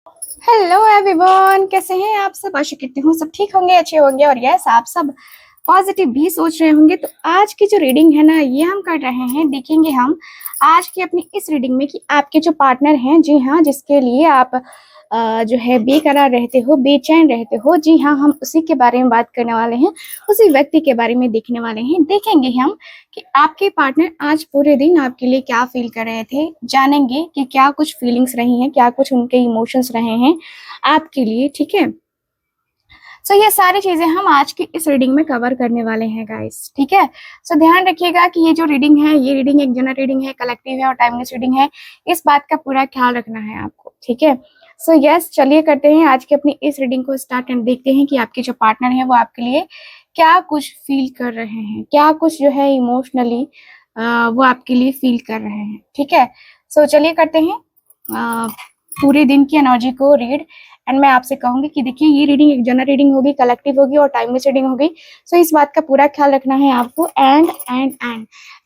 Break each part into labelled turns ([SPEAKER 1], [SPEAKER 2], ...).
[SPEAKER 1] Hello everyone, कैसे हैं आप सब। आशा करती हूँ सब ठीक होंगे, अच्छे होंगे और यस आप सब पॉजिटिव भी सोच रहे होंगे। तो आज की जो रीडिंग है ना, ये हम कर रहे हैं, देखेंगे हम आज की अपनी इस रीडिंग में कि आपके जो पार्टनर हैं, जी हाँ, जिसके लिए आप जो है बेकरार रहते हो, बेचैन रहते हो, जी हाँ, हम उसी के बारे में बात करने वाले हैं, उसी व्यक्ति के बारे में देखने वाले हैं। देखेंगे हम कि आपके पार्टनर आज पूरे दिन आपके लिए क्या फील कर रहे थे, जानेंगे कि क्या कुछ फीलिंग्स रही हैं, क्या कुछ उनके इमोशंस रहे हैं आपके लिए। ठीक है, सो ये सारी चीजें हम आज की इस रीडिंग में कवर करने वाले हैं गाइस। ठीक है, सो ध्यान रखिएगा कि ये जो रीडिंग है, ये रीडिंग एक जनरल रीडिंग है, कलेक्टिव है और टाइमलेस रीडिंग है। इस बात का पूरा ख्याल रखना है आपको। ठीक है, सो यस, चलिए करते हैं आज की अपनी इस रीडिंग को स्टार्ट एंड देखते हैं कि आपके जो पार्टनर है वो आपके लिए क्या कुछ फील कर रहे हैं, क्या कुछ जो है इमोशनली वो आपके लिए फील कर रहे हैं। ठीक है, सो चलिए करते हैं पूरे दिन की एनर्जी को रीड। एंड मैं आपसे कहूंगी कि देखिए, ये रीडिंग एक जनरल रीडिंग होगी, कलेक्टिव होगी और टाइमलेस रीडिंग होगी। सो इस बात का पूरा ख्याल रखना है आपको। एंड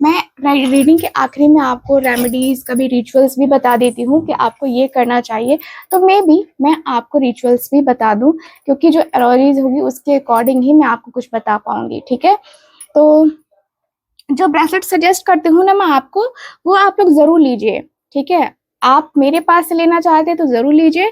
[SPEAKER 1] मैं रीडिंग के आखिरी में आपको रेमेडीज, कभी रिचुअल्स भी बता देती हूँ कि आपको ये करना चाहिए। तो मैं आपको रिचुअल्स भी बता दूं, क्योंकि जो एनर्जीज होगी उसके अकॉर्डिंग ही मैं आपको कुछ बता पाऊंगी। ठीक है, तो जो ब्रेसलेट सजेस्ट करती हूँ ना मैं आपको, वो आप लोग जरूर लीजिए। ठीक है, आप मेरे पास से लेना चाहते हैं तो जरूर लीजिए,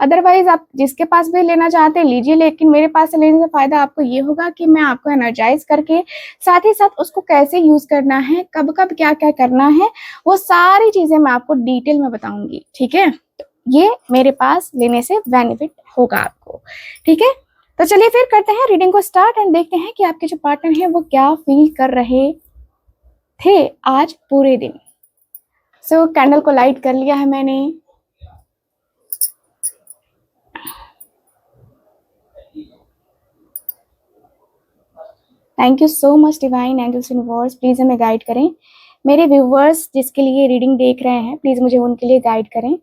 [SPEAKER 1] अदरवाइज आप जिसके पास भी लेना चाहते हैं लीजिए। लेकिन मेरे पास से लेने से फायदा आपको ये होगा कि मैं आपको एनर्जाइज करके, साथ ही साथ उसको कैसे यूज करना है, कब कब क्या क्या करना है, वो सारी चीजें मैं आपको डिटेल में बताऊंगी। ठीक है, तो ये मेरे पास लेने से बेनिफिट होगा आपको। ठीक है, तो चलिए फिर करते हैं रीडिंग को स्टार्ट एंड देखते हैं कि आपके जो पार्टनर हैं वो क्या फील कर रहे थे आज पूरे दिन। सो कैंडल को लाइट कर लिया है मैंने। Thank you so much divine angels universe, please हमें गाइड करें। मेरे व्यूवर्स जिसके लिए रीडिंग देख रहे हैं, प्लीज मुझे उनके लिए गाइड करें।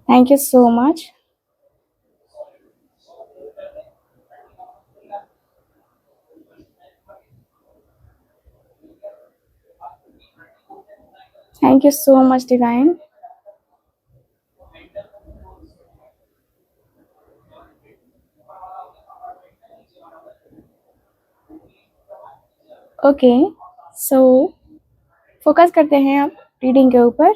[SPEAKER 1] Thank you so much. Thank you so much divine. Okay, so focus करते हैं अब रीडिंग के ऊपर।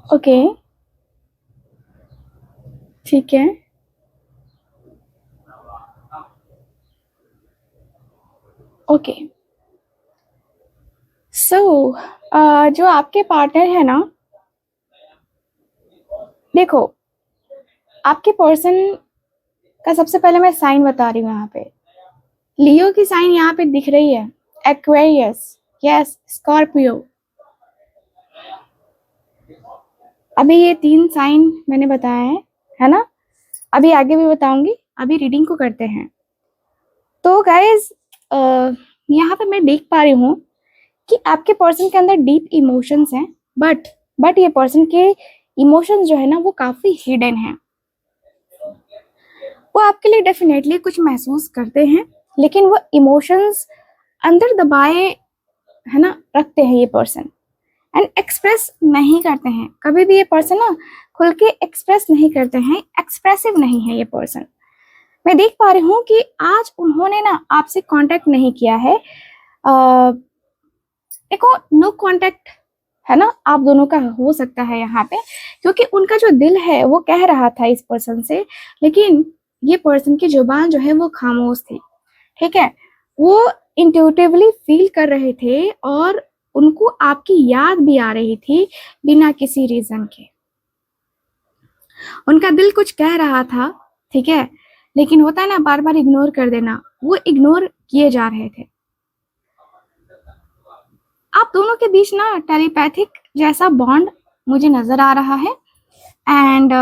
[SPEAKER 1] ओके, ठीक है, ओके। सो जो आपके पार्टनर है ना, देखो, आपके पर्सन का सबसे पहले मैं साइन बता रही हूँ। यहाँ पे लियो की साइन यहाँ पे दिख रही है, एक्वेरियस, यस, स्कॉर्पियो। अभी ये 3 साइन मैंने बताया है ना, अभी आगे भी बताऊंगी। अभी रीडिंग को करते हैं। तो गाइज, यहाँ पे मैं देख पा रही हूँ कि आपके पर्सन के अंदर डीप इमोशंस हैं, बट ये पर्सन के इमोशंस जो है ना वो काफी हिडन है। वो आपके लिए डेफिनेटली कुछ महसूस करते हैं, लेकिन वो इमोशंस अंदर दबाए, है ना, रखते हैं ये पर्सन, एंड एक्सप्रेस नहीं करते हैं। कभी भी ये पर्सन ना खुल के एक्सप्रेस नहीं करते हैं, एक्सप्रेसिव नहीं है ये पर्सन। मैं देख पा रही हूँ कि आज उन्होंने ना आपसे कांटेक्ट नहीं किया है। देखो, नो कांटेक्ट है ना, आप दोनों का हो सकता है यहाँ पे, क्योंकि उनका जो दिल है वो कह रहा था इस पर्सन से, लेकिन ये पर्सन की जुबान जो है वो खामोश थी। ठीक है, वो इंट्यूटिवली फील कर रहे थे और उनको आपकी याद भी आ रही थी बिना किसी रीजन के। उनका दिल कुछ कह रहा था, ठीक है, लेकिन होता है ना बार बार इग्नोर कर देना, वो इग्नोर किए जा रहे थे। आप दोनों के बीच ना टेलीपैथिक जैसा बॉन्ड मुझे नजर आ रहा है, एंड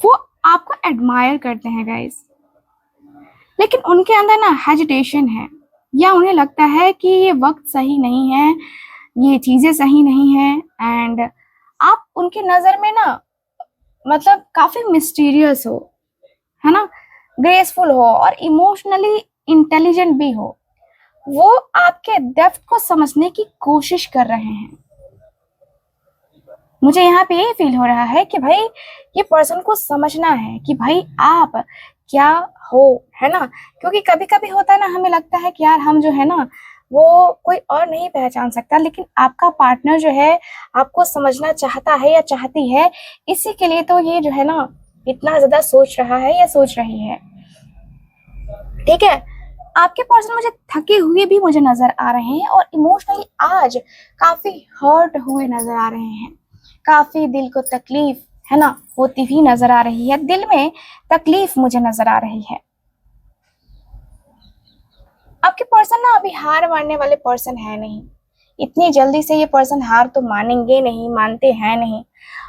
[SPEAKER 1] वो आपको एडमायर करते हैं गाइस, लेकिन उनके अंदर ना हेजिटेशन है, या उन्हें लगता है कि ये वक्त सही नहीं है, ये चीजें सही नहीं है। एंड आप उनकी नजर में ना मतलब काफी मिस्टीरियस हो, है ना, ग्रेसफुल हो और इमोशनली इंटेलिजेंट भी हो, वो आपके डेप्थ को समझने की कोशिश कर रहे हैं। मुझे यहाँ पे ये फील हो रहा है कि भाई ये पर्सन को समझना है कि भाई आप क्या हो, है ना। क्योंकि कभी कभी होता है ना, हमें लगता है कि यार हम जो है ना वो कोई और नहीं पहचान सकता, लेकिन आपका पार्टनर जो है आपको समझना चाहता है या चाहती है, इसी के लिए तो ये जो है ना इतना ज्यादा सोच रहा है या सोच रही है। ठीक है, आपके पर्सन मुझे थके हुए भी मुझे नजर आ रहे हैं और इमोशनली आज काफी हर्ट हुए नजर आ रहे हैं, काफी दिल को तकलीफ है ना होती हुई नजर आ रही है, दिल में तकलीफ मुझे नजर आ रही है। आपके पर्सन ना अभी हार मानने वाले पर्सन है नहीं, इतनी जल्दी से ये पर्सन हार तो मानेंगे नहीं, मानते हैं नहीं।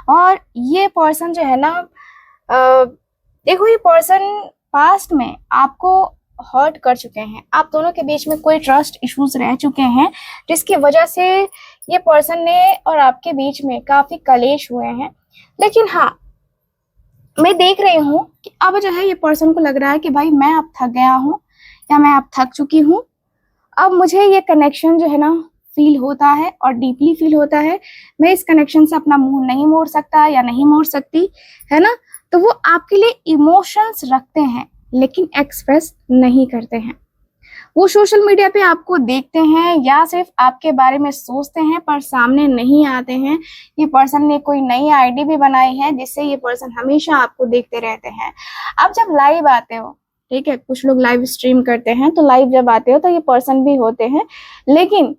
[SPEAKER 1] और ये पर्सन जो है ना देखो, ये पर्सन पास्ट में आपको हर्ट कर चुके हैं, आप दोनों के बीच में कोई ट्रस्ट इश्यूज रह चुके हैं, जिसकी वजह से ये पर्सन ने और आपके बीच में काफी कलेश हुए हैं। लेकिन हाँ, मैं देख रही हूँ कि अब जो है ये पर्सन को लग रहा है कि भाई मैं अब थक गया हूँ या मैं अब थक चुकी हूँ, अब मुझे ये कनेक्शन जो है ना फील होता है और डीपली फील होता है, मैं इस कनेक्शन से अपना मुंह नहीं मोड़ सकता या नहीं मोड़ सकती, है ना। तो वो आपके लिए इमोशंस रखते हैं लेकिन एक्सप्रेस नहीं करते हैं। वो सोशल मीडिया पे आपको देखते हैं या सिर्फ आपके बारे में सोचते हैं पर सामने नहीं आते हैं। ये पर्सन ने कोई नई आईडी भी बनाई है जिससे ये पर्सन हमेशा आपको देखते रहते हैं। आप जब लाइव आते हो, ठीक है, कुछ लोग लाइव स्ट्रीम करते हैं, तो लाइव जब आते हो तो ये पर्सन भी होते हैं, लेकिन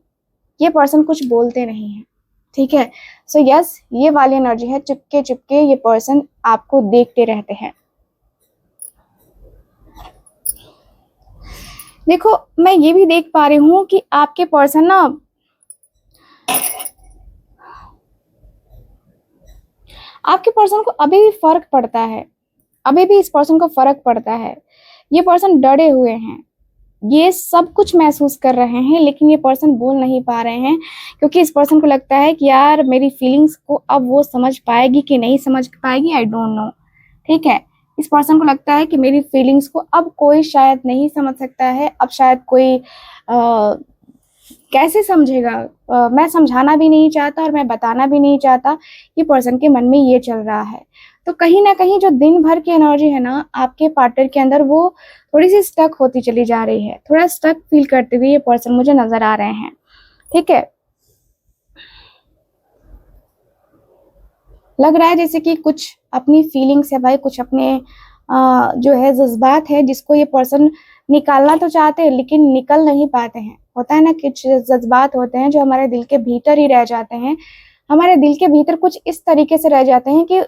[SPEAKER 1] ये पर्सन कुछ बोलते नहीं है। ठीक है, सो यस, ये वाली एनर्जी है, चुपके चुपके ये पर्सन आपको देखते रहते हैं। देखो, मैं ये भी देख पा रही हूँ कि आपके पर्सन ना आपके पर्सन को अभी भी फर्क पड़ता है, अभी भी इस पर्सन को फर्क पड़ता है। ये पर्सन डरे हुए हैं, ये सब कुछ महसूस कर रहे हैं, लेकिन ये पर्सन बोल नहीं पा रहे हैं क्योंकि इस पर्सन को लगता है कि यार मेरी फीलिंग्स को अब वो समझ पाएगी कि नहीं समझ पाएगी, आई डोंट नो। ठीक है, इस पर्सन को लगता है कि मेरी फीलिंग्स को अब कोई शायद नहीं समझ सकता है, अब शायद कोई कैसे समझेगा, मैं समझाना भी नहीं चाहता और मैं बताना भी नहीं चाहता, ये पर्सन के मन में ये चल रहा है। तो कहीं ना कहीं जो दिन भर की एनर्जी है ना आपके पार्टनर के अंदर, वो थोड़ी सी स्टक होती चली जा रही है, थोड़ा स्टक फील करते हुए ये पर्सन मुझे नजर आ रहे हैं। ठीक है, लग रहा है जैसे कि कुछ अपनी फीलिंग्स है भाई, कुछ अपने जो है जज्बात है जिसको ये पर्सन निकालना तो चाहते हैं लेकिन निकल नहीं पाते हैं। होता है ना, कुछ जज्बात होते हैं जो हमारे दिल के भीतर ही रह जाते हैं, हमारे दिल के भीतर कुछ इस तरीके से रह जाते हैं कि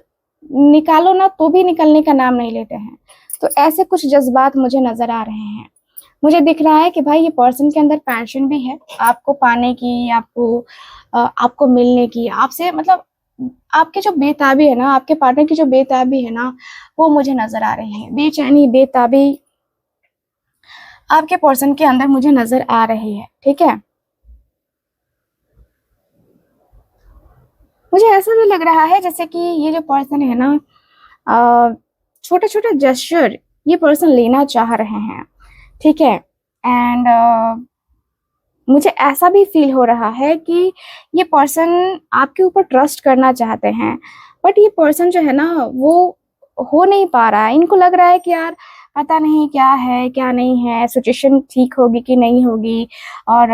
[SPEAKER 1] निकालो ना तो भी निकलने का नाम नहीं लेते हैं। तो ऐसे कुछ जज्बात मुझे नजर आ रहे हैं। मुझे दिख रहा है कि भाई ये पर्सन के अंदर पैशन भी है आपको पाने की, आपको मिलने की, आपसे मतलब आपके जो बेताबी है ना, आपके पार्टनर की जो बेताबी है ना, वो मुझे नजर आ रही है। बेचैनी, बेताबी आपके पर्सन के अंदर मुझे नजर आ रही है। ठीक है, मुझे ऐसा भी लग रहा है जैसे कि ये जो पर्सन है ना छोटे छोटे जेस्चर ये पर्सन लेना चाह रहे हैं। ठीक है, एंड मुझे ऐसा भी फील हो रहा है कि ये पर्सन आपके ऊपर ट्रस्ट करना चाहते हैं, बट ये पर्सन जो है ना वो हो नहीं पा रहा है। इनको लग रहा है कि यार पता नहीं क्या है क्या नहीं है, सिचुएशन ठीक होगी कि नहीं होगी, और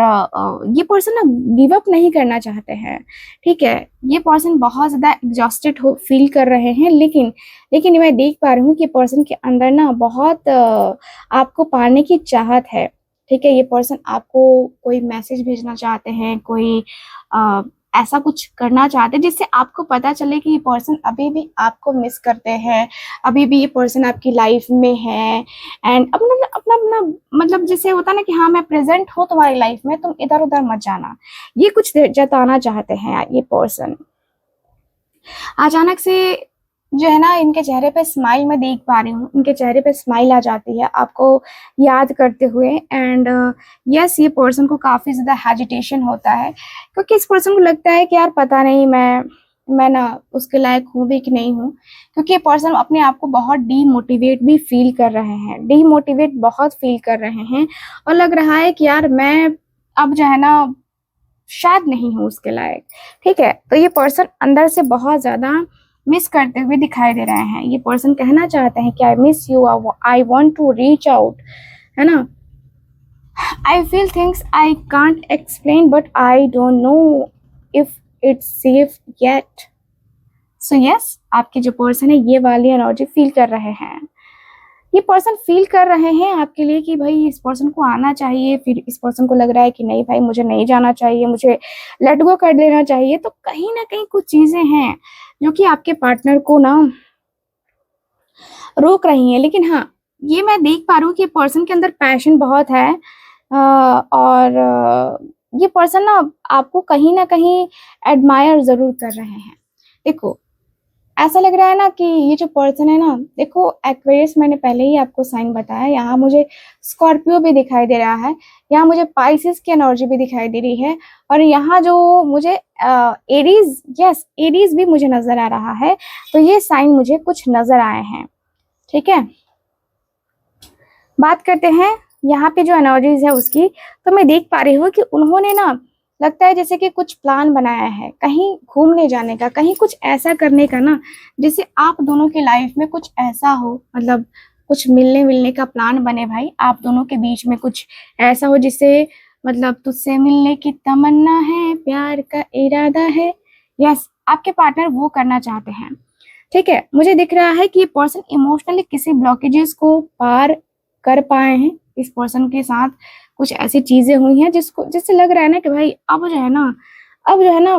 [SPEAKER 1] ये पर्सन ना गिव अप नहीं करना चाहते हैं। ठीक है, ये पर्सन बहुत ज़्यादा एग्जॉस्टेड हो फील कर रहे हैं, लेकिन मैं देख पा रही हूँ कि पर्सन के अंदर ना बहुत आपको पाने की चाहत है। ठीक है, ये पर्सन आपको कोई मैसेज भेजना चाहते हैं, कोई ऐसा कुछ करना चाहते हैं जिससे आपको पता चले कि ये पर्सन अभी भी आपको मिस करते हैं, अभी भी ये पर्सन आपकी लाइफ में है। एंड अपना अपना अपना मतलब जैसे होता ना कि हाँ मैं प्रेजेंट हूँ तुम्हारी लाइफ में, तुम इधर उधर मत जाना, ये कुछ जताना चाहते हैं ये पर्सन। अचानक से जो है ना इनके चेहरे पे स्माइल मैं देख पा रही हूँ, इनके चेहरे पे स्माइल आ जाती है आपको याद करते हुए। एंड यस, ये पर्सन को काफ़ी ज़्यादा हेजिटेशन होता है क्योंकि इस पर्सन को लगता है कि यार पता नहीं मैं मैं ना उसके लायक हूँ भी कि नहीं हूँ, क्योंकि ये पर्सन अपने आप को बहुत डीमोटिवेट भी फील कर रहे हैं, डीमोटिवेट बहुत फील कर रहे हैं, और लग रहा है कि यार मैं अब जो है ना शायद नहीं हूँ उसके लायक। ठीक है, तो ये पर्सन अंदर से बहुत ज्यादा मिस करते हुए दिखाई दे रहे हैं। ये पर्सन कहना चाहते हैं कि I miss you, I want to reach out, है ना। I feel things I can't explain but I don't know if it's safe yet. So yes, आपके जो पर्सन है ये वाली एनर्जी फील कर रहे हैं। ये पर्सन फील कर रहे हैं आपके लिए कि भाई इस पर्सन को आना चाहिए, फिर इस पर्सन को लग रहा है कि नहीं भाई मुझे नहीं जाना चाहिए, मुझे लेट गो कर देना चाहिए। तो कहीं ना कहीं कुछ चीजें हैं जो कि आपके पार्टनर को ना रोक रही हैं। लेकिन हाँ, ये मैं देख पा रही हूँ कि पर्सन के अंदर पैशन बहुत है, और ये पर्सन ना आपको कहीं ना कहीं एडमायर जरूर कर रहे हैं। देखो, ऐसा लग रहा है ना कि ये जो पर्सन है ना, देखो एक्वेरियस मैंने पहले ही आपको साइन बताया, यहाँ मुझे स्कॉर्पियो भी दिखाई दे रहा है, यहाँ मुझे पाइसेस की एनर्जी भी दिखाई दे रही है, और यहाँ जो मुझे एरीज, यस एरीज भी मुझे नजर आ रहा है। तो ये साइन मुझे कुछ नजर आए हैं। ठीक है, बात करते हैं यहाँ पे जो एनर्जीज है उसकी। तो मैं देख पा रही हूँ कि उन्होंने ना, लगता है जैसे कि कुछ प्लान बनाया है कहीं घूमने जाने का, कहीं कुछ ऐसा करने का ना, जिससे आप दोनों की लाइफ में कुछ ऐसा हो, मतलब कुछ मिलने मिलने का प्लान बने भाई, आप दोनों के बीच में कुछ ऐसा हो जिससे मतलब तुझसे मिलने की तमन्ना है, प्यार का इरादा है। यस, आपके पार्टनर वो करना चाहते हैं। ठीक है, मुझे दिख रहा है कि ये पर्सन इमोशनली किसी ब्लॉकेजेस को पार कर पाए हैं। इस पर्सन के साथ कुछ ऐसी चीजें हुई हैं जिससे लग रहा है ना कि भाई अब जो है ना, अब जो है ना,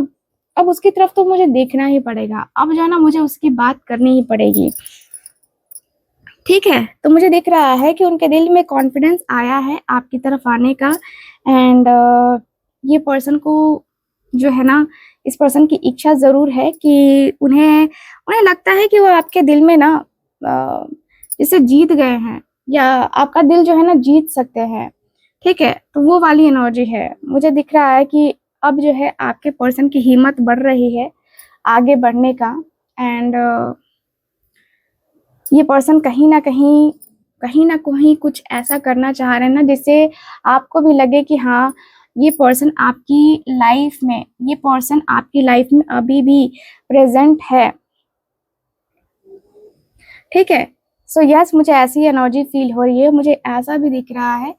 [SPEAKER 1] अब उसकी तरफ तो मुझे देखना ही पड़ेगा, अब जो है ना मुझे उसकी बात करनी ही पड़ेगी। ठीक है, तो मुझे दिख रहा है कि उनके दिल में कॉन्फिडेंस आया है आपकी तरफ आने का। एंड ये पर्सन को जो है ना, इस पर्सन की इच्छा जरूर है कि उन्हें उन्हें लगता है कि वो आपके दिल में ना जैसे जीत गए हैं, या आपका दिल जो है ना जीत सकते हैं। ठीक है, तो वो वाली एनर्जी है। मुझे दिख रहा है कि अब जो है आपके पर्सन की हिम्मत बढ़ रही है आगे बढ़ने का। एंड ये पर्सन कहीं ना कहीं कुछ ऐसा करना चाह रहे हैं ना, जिससे आपको भी लगे कि हाँ, ये पर्सन आपकी लाइफ में, ये पर्सन आपकी लाइफ में अभी भी प्रेजेंट है। ठीक है, सो यस, मुझे ऐसी एनर्जी फील हो रही है। मुझे ऐसा भी दिख रहा है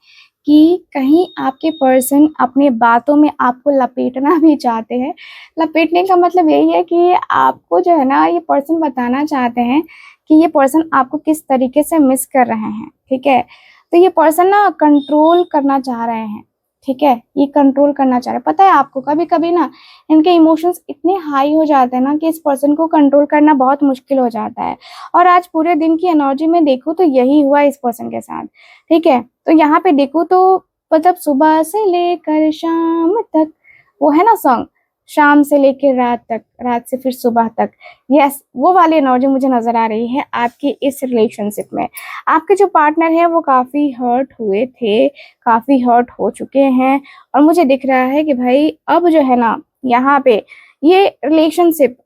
[SPEAKER 1] कि कहीं आपके पर्सन अपने बातों में आपको लपेटना भी चाहते हैं। लपेटने का मतलब यही है कि आपको जो है ना, ये पर्सन बताना चाहते हैं कि ये पर्सन आपको किस तरीके से मिस कर रहे हैं। ठीक है, तो ये पर्सन ना कंट्रोल करना चाह रहे हैं। ठीक है, ये कंट्रोल करना चाह रहे हैं। पता है आपको, कभी कभी ना इनके इमोशंस इतने हाई हो जाते हैं ना कि इस पर्सन को कंट्रोल करना बहुत मुश्किल हो जाता है। और आज पूरे दिन की एनर्जी में देखूं तो यही हुआ इस पर्सन के साथ। ठीक है, तो यहाँ पे देखूं तो मतलब सुबह से लेकर शाम तक, वो है ना सॉन्ग, शाम से लेकर रात तक, रात से फिर सुबह तक। यस, वो वाली एनर्जी मुझे नजर आ रही है आपकी इस रिलेशनशिप में। आपके जो पार्टनर है वो काफी हर्ट हुए थे, काफी हर्ट हो चुके हैं, और मुझे दिख रहा है कि भाई अब जो है ना, यहाँ पे ये रिलेशनशिप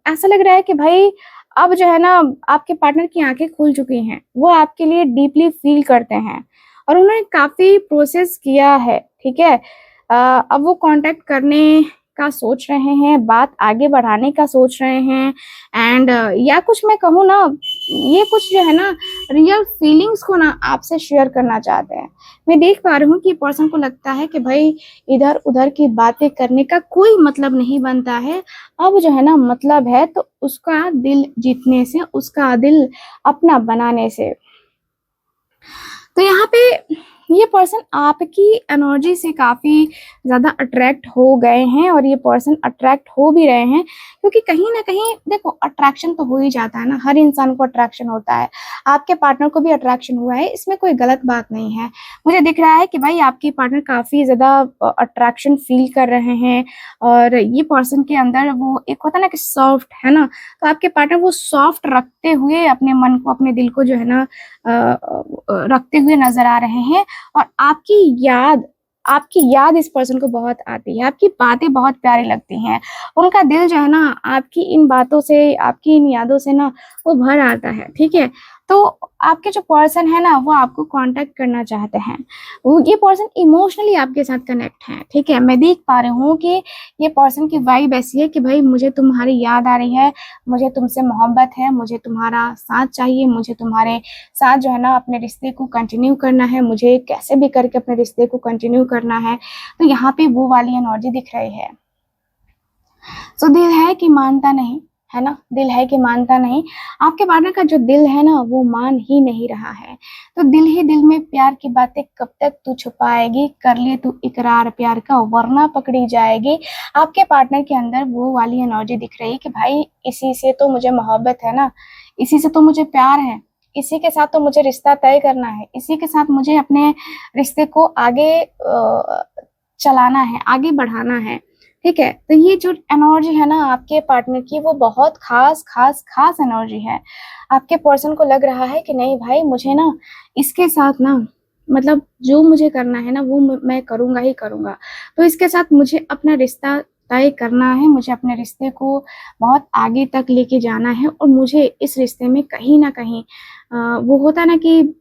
[SPEAKER 1] ऐसा लग रहा है कि भाई अब जो है ना आपके पार्टनर की आंखें खुल चुकी हैं, वो आपके लिए डीपली फील करते हैं, और उन्होंने काफी प्रोसेस किया है। ठीक है, अब वो कांटेक्ट करने का सोच रहे हैं, बात आगे बढ़ाने का सोच रहे हैं। एंड या कुछ मैं कहूँ ना, ये कुछ जो है ना रियल फीलिंग्स को ना आपसे शेयर करना चाहते हैं। मैं देख पा रही हूँ कि पर्सन को लगता है कि भाई इधर उधर की बातें करने का कोई मतलब नहीं बनता है, अब जो है ना मतलब है तो उसका दिल जीतने से, उसका दिल अपना बनाने से। तो यहाँ पे ये पर्सन आपकी एनर्जी से काफी ज्यादा अट्रैक्ट हो गए हैं, और ये पर्सन अट्रैक्ट हो भी रहे हैं, क्योंकि कहीं ना कहीं देखो अट्रैक्शन तो हो ही जाता है ना, हर इंसान को अट्रैक्शन होता है। आपके पार्टनर को भी अट्रैक्शन हुआ है, इसमें कोई गलत बात नहीं है। मुझे दिख रहा है कि भाई आपके पार्टनर काफी ज्यादा अट्रैक्शन फील कर रहे हैं, और ये पर्सन के अंदर वो एक होता है ना कि सॉफ्ट है ना, तो आपके पार्टनर वो सॉफ्ट रखते हुए अपने मन को, अपने दिल को जो है ना रखते हुए नजर आ रहे हैं। और आपकी याद आपकी याद इस पर्सन को बहुत आती है, आपकी बातें बहुत प्यारी लगती हैं, उनका दिल जो है ना आपकी इन बातों से, आपकी इन यादों से ना वो भर आता है, ठीक है। तो आपके जो पर्सन है ना वो आपको कांटेक्ट करना चाहते हैं, वो ये पर्सन इमोशनली आपके साथ कनेक्ट है, ठीक है। मैं देख पा रही हूँ कि ये पर्सन की वाइब ऐसी है कि भाई मुझे तुम्हारी याद आ रही है, मुझे तुमसे मोहब्बत है, मुझे तुम्हारा साथ चाहिए, मुझे तुम्हारे साथ जो है ना अपने रिश्ते को कंटिन्यू करना है, मुझे कैसे भी करके अपने रिश्ते को कंटिन्यू करना है। तो यहाँ पे वो वाली एनर्जी दिख रही है। सो दिल है कि मानता नहीं, है ना, दिल है कि मानता नहीं। आपके पार्टनर का जो दिल है ना वो मान ही नहीं रहा है। तो दिल ही दिल में प्यार की बातें कब तक तू छुपाएगी, कर ले तू इकरार प्यार का वरना पकड़ी जाएगी। आपके पार्टनर के अंदर वो वाली एनर्जी दिख रही है कि भाई इसी से तो मुझे मोहब्बत है ना, इसी से तो मुझे प्यार है, इसी के साथ तो मुझे रिश्ता तय करना है, इसी के साथ मुझे अपने रिश्ते को आगे चलाना है, आगे बढ़ाना है, ठीक है। तो ये जो एनर्जी है ना आपके पार्टनर की वो बहुत खास खास खास एनर्जी है। आपके पर्सन को लग रहा है कि नहीं भाई मुझे ना इसके साथ ना मतलब जो मुझे करना है ना वो मैं करूंगा ही करूंगा। तो इसके साथ मुझे अपना रिश्ता तय करना है, मुझे अपने रिश्ते को बहुत आगे तक लेके जाना है और मुझे इस रिश्ते में कहीं ना कहीं वो होता ना कि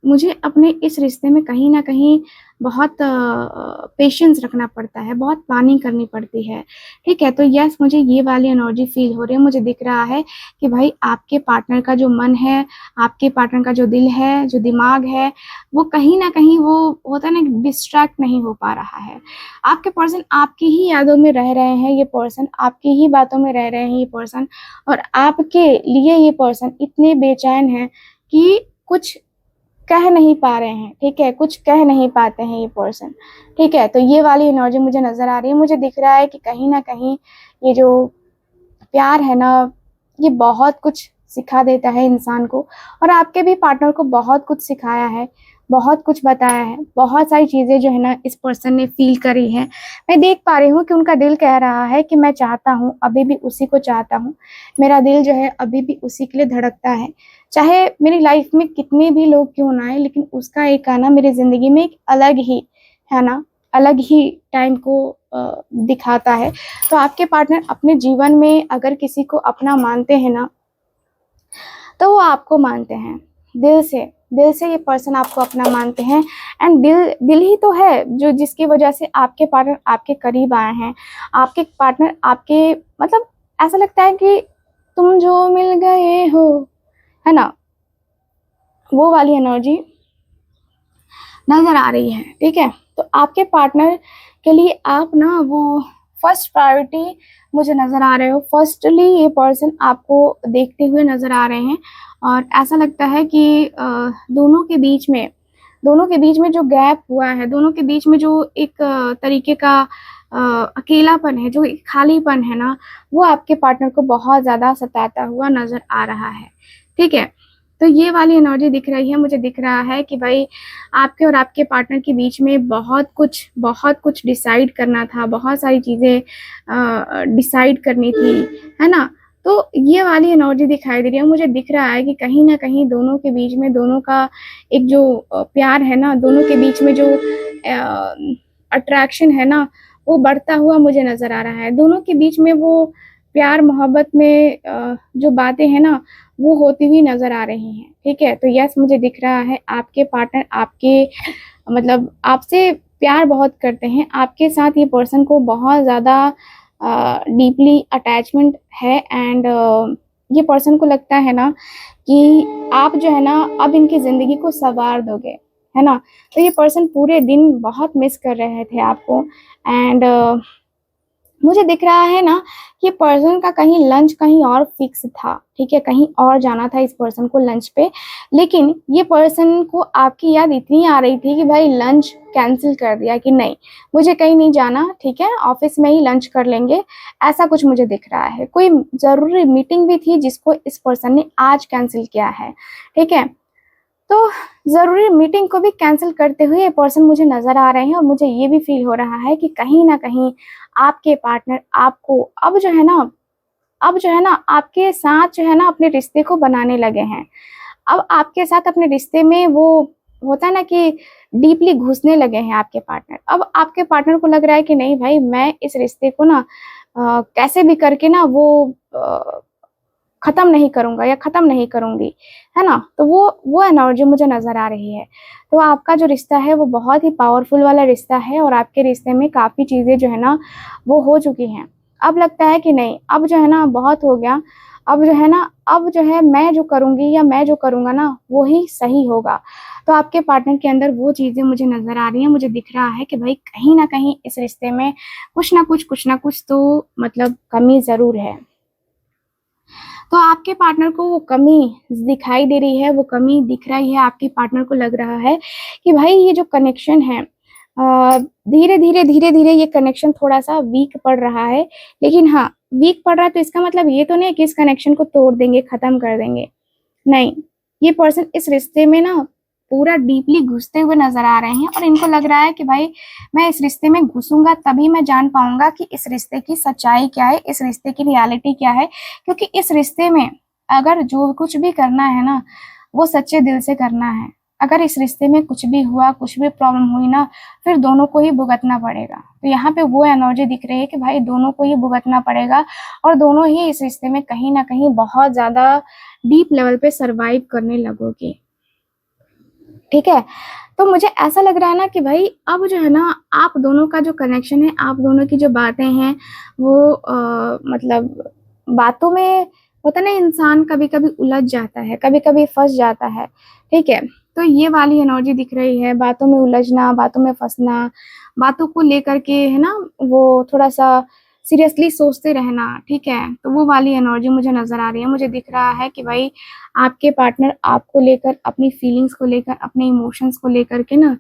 [SPEAKER 1] मुझे अपने इस रिश्ते में कहीं न कहीं बहुत पेशेंस रखना पड़ता है, बहुत प्लानिंग करनी पड़ती है, ठीक है। तो यस मुझे ये वाली एनर्जी फ़ील हो रही है, मुझे दिख रहा है कि भाई आपके पार्टनर का जो मन है, आपके पार्टनर का जो दिल है, जो दिमाग है, वो कहीं न कहीं वो होता है ना डिस्ट्रैक्ट नहीं हो पा रहा है। आपके पर्सन आपकी ही यादों में रह रहे हैं, ये पर्सन आपकी ही बातों में रह रहे हैं ये पर्सन, और आपके लिए ये पर्सन इतने बेचैन हैं कि कुछ कह नहीं पा रहे हैं, ठीक है, कुछ कह नहीं पाते हैं ये पर्सन, ठीक है। तो ये वाली एनर्जी मुझे नज़र आ रही है, मुझे दिख रहा है कि कहीं न कहीं ये जो प्यार है ना, ये बहुत कुछ सिखा देता है इंसान को, और आपके भी पार्टनर को बहुत कुछ सिखाया है, बहुत कुछ बताया है, बहुत सारी चीज़ें जो है ना इस पर्सन ने फ़ील करी हैं। मैं देख पा रही हूँ कि उनका दिल कह रहा है कि मैं चाहता हूँ, अभी भी उसी को चाहता हूँ। मेरा दिल जो है अभी भी उसी के लिए धड़कता है। चाहे मेरी लाइफ़ में कितने भी लोग क्यों ना आएँ, लेकिन उसका एक आना मेरी ज़िंदगी में एक अलग ही, है ना, अलग ही टाइम को दिखाता है। तो आपके पार्टनर अपने जीवन में अगर किसी को अपना मानते हैं ना, तो वो आपको मानते हैं दिल से ये पर्सन आपको अपना मानते हैं। एंड दिल ही तो है जो जिसकी वजह से आपके पार्टनर आपके करीब आए हैं, आपके पार्टनर आपके मतलब ऐसा लगता है कि तुम जो मिल गए हो, है ना, वो वाली एनर्जी नज़र आ रही है, ठीक है। तो आपके पार्टनर के लिए आप ना वो फर्स्ट प्रायोरिटी मुझे नज़र आ रहे हो। फर्स्टली ये पर्सन आपको देखते हुए नज़र आ रहे हैं, और ऐसा लगता है कि दोनों के बीच में जो गैप हुआ है, दोनों के बीच में जो एक तरीके का अकेलापन है, जो एक खालीपन है ना, वो आपके पार्टनर को बहुत ज़्यादा सताता हुआ नज़र आ रहा है, ठीक है। तो ये वाली एनर्जी दिख रही है, मुझे दिख रहा है कि भाई आपके और आपके पार्टनर के बीच में बहुत कुछ डिसाइड करना था, बहुत सारी चीज़ें डिसाइड करनी थी, है ना? तो ये वाली एनर्जी दिखाई दे रही है, मुझे दिख रहा है कि कहीं न कहीं दोनों के बीच में दोनों का एक जो प्यार है ना, दोनों के बीच में जो अट्रैक्शन है ना, वो बढ़ता हुआ मुझे नज़र आ रहा है। दोनों के बीच में वो प्यार मोहब्बत में जो बातें हैं ना, वो होती हुई नज़र आ रही हैं, ठीक है। तो यस मुझे दिख रहा है आपके पार्टनर आपके मतलब आपसे प्यार बहुत करते हैं, आपके साथ ये पर्सन को बहुत ज़्यादा डीपली अटैचमेंट है। एंड ये पर्सन को लगता है ना कि आप जो है ना अब इनकी ज़िंदगी को सँवार दोगे, है ना? तो ये पर्सन पूरे दिन बहुत मिस कर रहे थे आपको। एंड मुझे दिख रहा है ना कि पर्सन का कहीं लंच कहीं और फिक्स था, ठीक है, कहीं और जाना था इस पर्सन को लंच पे, लेकिन ये पर्सन को आपकी याद इतनी आ रही थी कि भाई लंच कैंसिल कर दिया कि नहीं मुझे कहीं नहीं जाना, ठीक है, ऑफिस में ही लंच कर लेंगे, ऐसा कुछ मुझे दिख रहा है। कोई ज़रूरी मीटिंग भी थी जिसको इस पर्सन ने आज कैंसिल किया है, ठीक है। तो ज़रूरी मीटिंग को भी कैंसिल करते हुए ये पर्सन मुझे नज़र आ रहे हैं, और मुझे ये भी फ़ील हो रहा है कि कहीं न कहीं आपके पार्टनर आपको अब जो है ना आपके साथ जो है ना अपने रिश्ते को बनाने लगे हैं। अब आपके साथ अपने रिश्ते में वो होता है ना कि डीपली घुसने लगे हैं आपके पार्टनर। अब आपके पार्टनर को लग रहा है कि नहीं भाई, मैं इस रिश्ते को ना कैसे भी करके ना वो खत्म नहीं करूंगा या खत्म नहीं करूंगी, है ना। तो वो एनर्जी मुझे नजर आ रही है। तो आपका जो रिश्ता है वो बहुत ही पावरफुल वाला रिश्ता है, और आपके रिश्ते में काफी चीजें जो है ना वो हो चुकी हैं। अब लगता है कि नहीं, अब जो है ना बहुत हो गया, अब जो है ना, अब जो है मैं जो करूंगी या मैं जो करूंगा ना वो ही सही होगा। तो आपके पार्टनर के अंदर वो चीजें मुझे नजर आ रही हैं। मुझे दिख रहा है कि भाई कहीं ना कहीं इस रिश्ते में कुछ ना कुछ तो मतलब कमी जरूर है। तो आपके पार्टनर को वो कमी दिखाई दे रही है, वो कमी दिख रही है। आपके पार्टनर को लग रहा है कि भाई ये जो कनेक्शन है धीरे धीरे ये कनेक्शन थोड़ा सा वीक पड़ रहा है। लेकिन हाँ, वीक पड़ रहा है तो इसका मतलब ये तो नहीं कि इस कनेक्शन को तोड़ देंगे, खत्म कर देंगे, नहीं। ये पर्सन इस रिश्ते में ना पूरा डीपली घुसते हुए नजर आ रहे हैं, और इनको लग रहा है कि भाई मैं इस रिश्ते में घुसूंगा तभी मैं जान पाऊंगा कि इस रिश्ते की सच्चाई क्या है, इस रिश्ते की रियलिटी क्या है। क्योंकि इस रिश्ते में अगर जो कुछ भी करना है ना वो सच्चे दिल से करना है। अगर इस रिश्ते में कुछ भी हुआ, कुछ भी प्रॉब्लम हुई ना, फिर दोनों को ही भुगतना पड़ेगा। तो यहाँ पे वो एनर्जी दिख रही है कि भाई दोनों को ही भुगतना पड़ेगा, और दोनों ही इस रिश्ते में कहीं ना कहीं बहुत ज्यादा डीप लेवल पे सरवाइव करने लगोगे, ठीक है। तो मुझे ऐसा लग रहा है ना कि भाई अब जो है ना आप दोनों का जो कनेक्शन है, आप दोनों की जो बातें हैं वो मतलब बातों में होता ना, इंसान कभी कभी उलझ जाता है, कभी कभी फंस जाता है, ठीक है। तो ये वाली एनर्जी दिख रही है, बातों में उलझना, बातों में फंसना, बातों को लेकर के, है ना, वो थोड़ा सा सीरियसली सोचते रहना, ठीक है। तो वो वाली एनर्जी मुझे नजर आ रही है। मुझे दिख रहा है कि भाई आपके पार्टनर आपको लेकर, अपनी फीलिंग्स को लेकर, अपने इमोशंस को लेकर के ना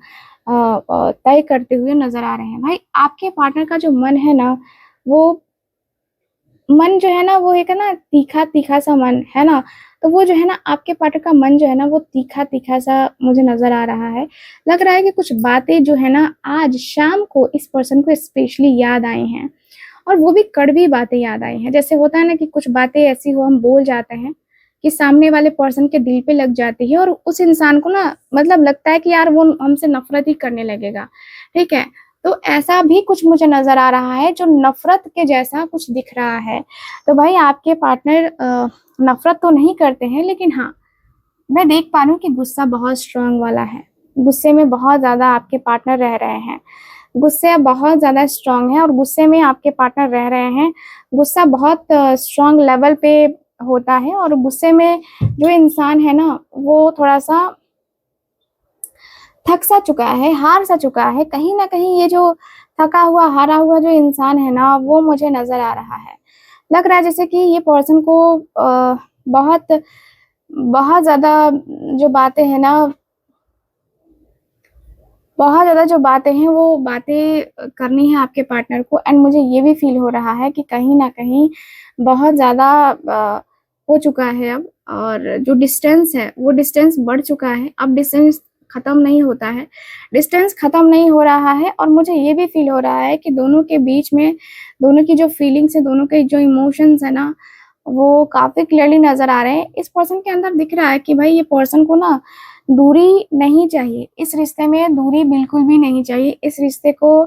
[SPEAKER 1] तय करते हुए नजर आ रहे हैं। भाई आपके पार्टनर का जो मन है ना, वो मन जो है ना वो एक है ना तीखा तीखा सा मन है ना। तो वो जो है ना आपके पार्टनर का मन जो है ना वो तीखा तीखा सा मुझे नजर आ रहा है। लग रहा है कि कुछ बातें जो है ना आज शाम को इस पर्सन को स्पेशली याद आई हैं, और वो भी कड़वी बातें याद आई हैं। जैसे होता है ना कि कुछ बातें ऐसी हो, हम बोल जाते हैं कि सामने वाले पर्सन के दिल पे लग जाती है, और उस इंसान को ना मतलब लगता है कि यार वो हमसे नफरत ही करने लगेगा, ठीक है। तो ऐसा भी कुछ मुझे नजर आ रहा है, जो नफरत के जैसा कुछ दिख रहा है। तो भाई आपके पार्टनर नफरत तो नहीं करते हैं, लेकिन हाँ, मैं देख पा रही हूँ कि गुस्सा बहुत स्ट्रांग वाला है। गुस्से में बहुत ज्यादा आपके पार्टनर रह रहे हैं, गुस्से बहुत ज्यादा स्ट्रांग है, और गुस्से में आपके पार्टनर रह रहे हैं। गुस्सा बहुत स्ट्रांग लेवल पे होता है, और गुस्से में जो इंसान है ना वो थोड़ा सा थक सा चुका है, हार सा चुका है। कहीं ना कहीं ये जो थका हुआ, हारा हुआ जो इंसान है ना वो मुझे नजर आ रहा है। लग रहा है जैसे कि ये पर्सन को बहुत बहुत ज्यादा जो बातें हैं ना, बहुत ज्यादा जो बातें हैं वो बातें करनी है आपके पार्टनर को। एंड मुझे ये भी फील हो रहा है कि कहीं ना कहीं बहुत ज्यादा हो चुका है अब, और जो डिस्टेंस है वो डिस्टेंस बढ़ चुका है। अब डिस्टेंस खत्म नहीं होता है, डिस्टेंस खत्म नहीं हो रहा है। और मुझे ये भी फील हो रहा है कि दोनों के बीच में, दोनों की जो फीलिंग्स है, दोनों के जो इमोशंस है ना वो काफी क्लियरली नजर आ रहे हैं। इस पर्सन के अंदर दिख रहा है कि भाई ये पर्सन को ना दूरी नहीं चाहिए, इस रिश्ते में दूरी बिल्कुल भी नहीं चाहिए। इस रिश्ते को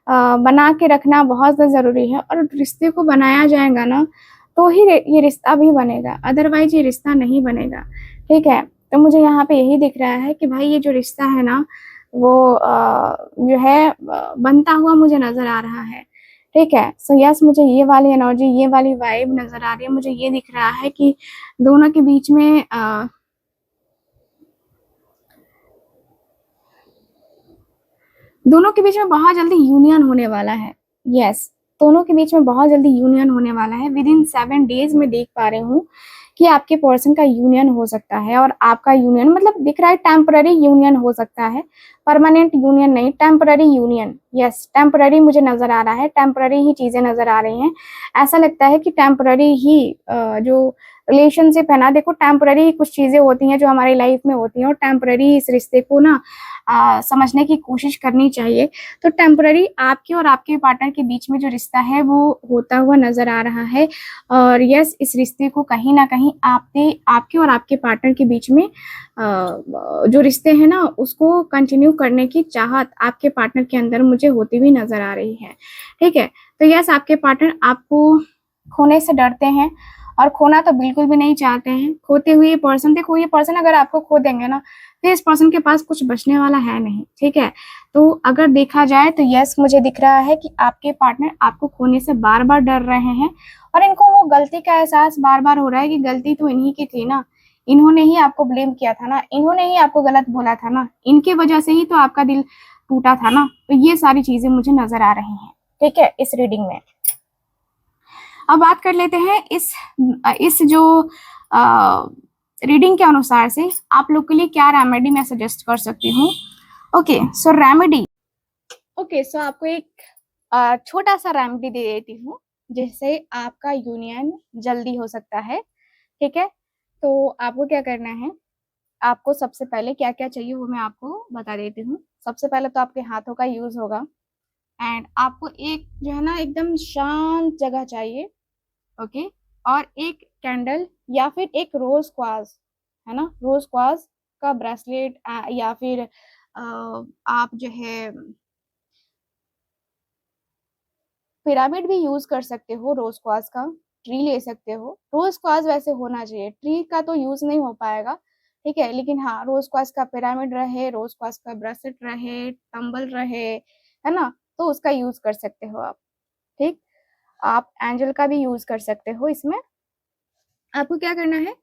[SPEAKER 1] बना के रखना बहुत ज़्यादा ज़रूरी है, और रिश्ते को बनाया जाएगा ना तो ही ये रिश्ता भी बनेगा, अदरवाइज ये रिश्ता नहीं बनेगा, ठीक है। तो मुझे यहाँ पे यही दिख रहा है कि भाई ये जो रिश्ता है ना वो जो है बनता हुआ मुझे नजर आ रहा है, ठीक है। सो यस, मुझे ये वाली एनर्जी, ये वाली वाइब नजर आ रही है। मुझे ये दिख रहा है कि दोनों के बीच में दोनों के बीच में बहुत जल्दी यूनियन होने वाला है। यस, दोनों के बीच में बहुत जल्दी यूनियन होने वाला है। विद इन 7 days में देख पा रही हूँ कि आपके पर्सन का यूनियन हो सकता है, और आपका यूनियन मतलब दिख रहा है टेम्पररी यूनियन हो सकता है, परमानेंट यूनियन नहीं, टेम्पररी यूनियन। यस, टेम्पररी मुझे नजर आ रहा है, टेम्पररी ही चीजें नजर आ रही हैं। ऐसा लगता है कि टेम्पररी ही जो रिलेशनशिप है ना, देखो टेम्पररी कुछ चीजें होती हैं जो हमारी लाइफ में होती हैं, और टेम्पररी इस रिश्ते को ना समझने की कोशिश करनी चाहिए। तो टेम्पररी आपके और आपके पार्टनर के बीच में जो रिश्ता है वो होता हुआ नजर आ रहा है। और यस, इस रिश्ते को कहीं ना कहीं आपके और आपके पार्टनर के बीच में जो रिश्ते हैं ना उसको कंटिन्यू करने की चाहत आपके पार्टनर के अंदर मुझे होती हुई नजर आ रही है। ठीक है, तो यस, आपके पार्टनर आपको खोने से डरते हैं और खोना तो बिल्कुल भी नहीं चाहते हैं। खोते हुए पर्सन, देखो ये पर्सन अगर आपको खो देंगे ना तो इस पर्सन के पास कुछ बचने वाला है नहीं। ठीक है, तो अगर देखा जाए तो यस, मुझे दिख रहा है कि आपके पार्टनर आपको खोने से बार बार डर रहे हैं और इनको वो गलती का एहसास बार बार हो रहा है कि गलती तो इन्हीं की थी ना, इन्होंने ही आपको ब्लेम किया था ना, इन्होंने ही आपको गलत बोला था ना, इनके वजह से ही तो आपका दिल टूटा था ना। तो ये सारी चीजें मुझे नजर आ रही हैं। ठीक है, इस रीडिंग में अब बात कर लेते हैं इस जो रीडिंग के अनुसार से आप लोग के लिए क्या रेमेडी मैं सजेस्ट कर सकती हूँ। Okay so remedy, okay so आपको एक छोटा सा रेमेडी दे देती हूँ जिससे आपका यूनियन जल्दी हो सकता है। ठीक है, तो आपको क्या करना है, आपको सबसे पहले क्या क्या चाहिए वो मैं आपको बता देती हूँ। सबसे पहले तो आपके हाथों का यूज होगा एंड आपको एक जो है ना एकदम शांत जगह चाहिए। ओके, और एक कैंडल या फिर एक रोज क्वाज, है ना, रोज क्वाज का ब्रेसलेट या फिर आप जो है पिरामिड भी यूज कर सकते हो, रोज क्वाज का ट्री ले सकते हो। रोज क्वाज वैसे होना चाहिए, ट्री का तो यूज नहीं हो पाएगा। ठीक है, लेकिन हाँ रोज क्वाज का पिरामिड रहे, रोज क्वाज का ब्रेसलेट रहे, टंबल रहे, है ना, तो उसका यूज कर सकते हो आप। ठीक, आप एंजल का भी यूज कर सकते हो इसमें। आपको क्या करना है,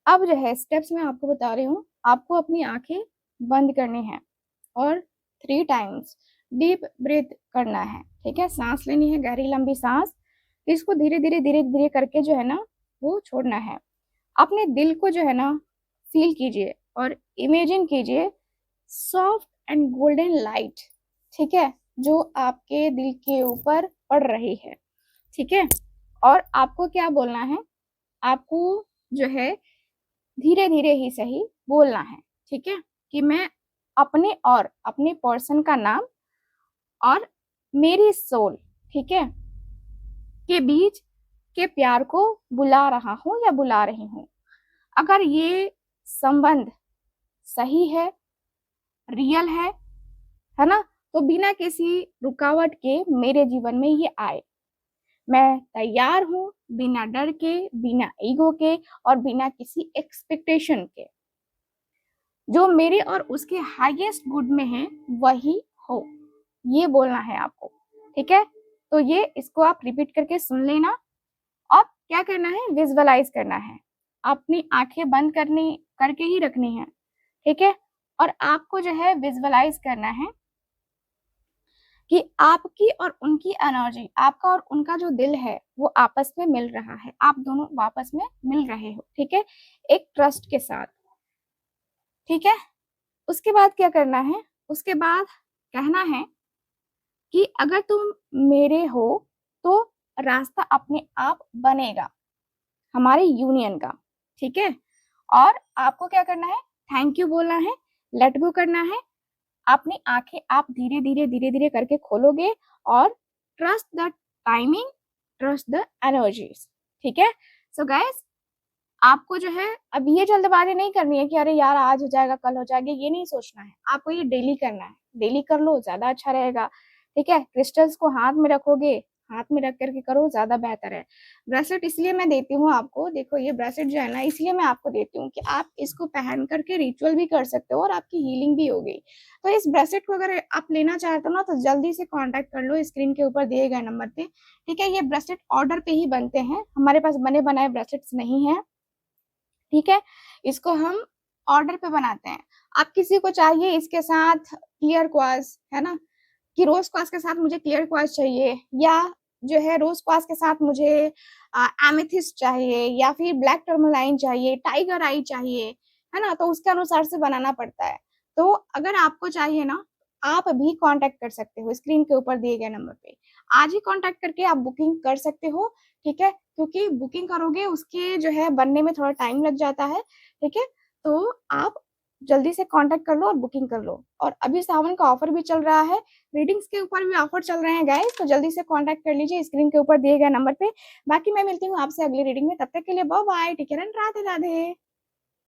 [SPEAKER 1] अब जो है स्टेप्स मैं आपको बता रही हूँ, आपको अपनी आंखें बंद करनी है और 3 टाइम्स डीप ब्रीथ करना है। ठीक है, सांस लेनी है, गहरी लंबी सांस, इसको धीरे धीरे करके जो है ना वो छोड़ना है। अपने दिल को जो है ना फील कीजिए और इमेजिन कीजिए सॉफ्ट एंड गोल्डन लाइट, ठीक है, जो आपके दिल के ऊपर पड़ रही है। ठीक है, और आपको क्या बोलना है, आपको जो है धीरे धीरे ही सही बोलना है। ठीक है, कि मैं अपने और अपने पर्सन का नाम और मेरी सोल, ठीक है, के बीच के प्यार को बुला रहा हूं या बुला रही हूं। अगर ये संबंध सही है, रियल है ना, तो बिना किसी रुकावट के मेरे जीवन में ये आए। मैं तैयार हूं बिना डर के, बिना ईगो के और बिना किसी एक्सपेक्टेशन के। जो मेरे और उसके हाईएस्ट गुड में है वही हो, ये बोलना है आपको। ठीक है, तो ये इसको आप रिपीट करके सुन लेना। अब क्या करना है, विजुअलाइज करना है, अपनी आंखें बंद करनी करके ही रखनी है। ठीक है, और आपको जो है विजुअलाइज करना है कि आपकी और उनकी एनर्जी, आपका और उनका जो दिल है वो आपस में मिल रहा है, आप दोनों वापस में मिल रहे हो। ठीक है, एक ट्रस्ट के साथ। ठीक है, उसके बाद क्या करना है, उसके बाद कहना है कि अगर तुम मेरे हो तो रास्ता अपने आप बनेगा हमारे यूनियन का। ठीक है, और आपको क्या करना है, थैंक यू बोलना है, लेट गो करना है। अपनी आंखें आप धीरे धीरे करके खोलोगे और trust the timing, trust the energies. ठीक है, सो गाइस आपको जो है अब ये जल्दबाजी नहीं करनी है कि अरे यार आज हो जाएगा कल हो जाएगा, ये नहीं सोचना है, आपको ये डेली करना है। डेली कर लो ज्यादा अच्छा रहेगा। ठीक है, क्रिस्टल्स को हाथ में रखोगे, हाथ में रख करके करो ज्यादा बेहतर है। ब्रेसलेट इसलिए मैं देती हूँ आपको, देखो ये ब्रेसलेट जो है ना इसलिए मैं आपको देती हूँ कि आप इसको पहन करके रिचुअल भी कर सकते हो और आपकी हीलिंग भी हो गई। तो इस ब्रेसलेट को अगर आप लेना चाहते हो ना तो जल्दी से कॉन्टेक्ट कर लो स्क्रीन के ऊपर दिए गए नंबर पे। ठीक है, ये ब्रेसलेट ऑर्डर पे ही बनते हैं, हमारे पास बने बनाए ब्रेसलेट्स नहीं है। ठीक है, इसको हम ऑर्डर पे बनाते हैं। आप किसी को चाहिए इसके साथ क्लियर क्वार्ट्ज, है ना, कि रोज क्वार्ट्ज के साथ मुझे क्लियर क्वार्ट्ज चाहिए, या जो है रोज क्वार्ट्ज के साथ मुझे एमेथिस्ट चाहिए, या फिर ब्लैक टर्मलाइन चाहिए, टाइगर आई चाहिए, है ना, तो उसके अनुसार से बनाना पड़ता है। तो अगर आपको चाहिए ना आप भी कांटेक्ट कर सकते हो स्क्रीन के ऊपर दिए गए नंबर पे, आज ही कांटेक्ट करके आप बुकिंग कर सकते हो। ठीक है, क्योंकि बुकिंग करोगे उसके जो है बनने में थोड़ा टाइम लग जाता है। ठीक है, तो आप जल्दी से कांटेक्ट कर लो और बुकिंग कर लो। और अभी सावन का ऑफर भी चल रहा है, रीडिंग्स के ऊपर भी ऑफर चल रहे हैं गाइस, तो जल्दी से कांटेक्ट कर लीजिए स्क्रीन के ऊपर दिए गए नंबर पे। बाकी मैं मिलती हूँ आपसे अगली रीडिंग में, तब तक के लिए bye bye, take care and Radhe Radhe.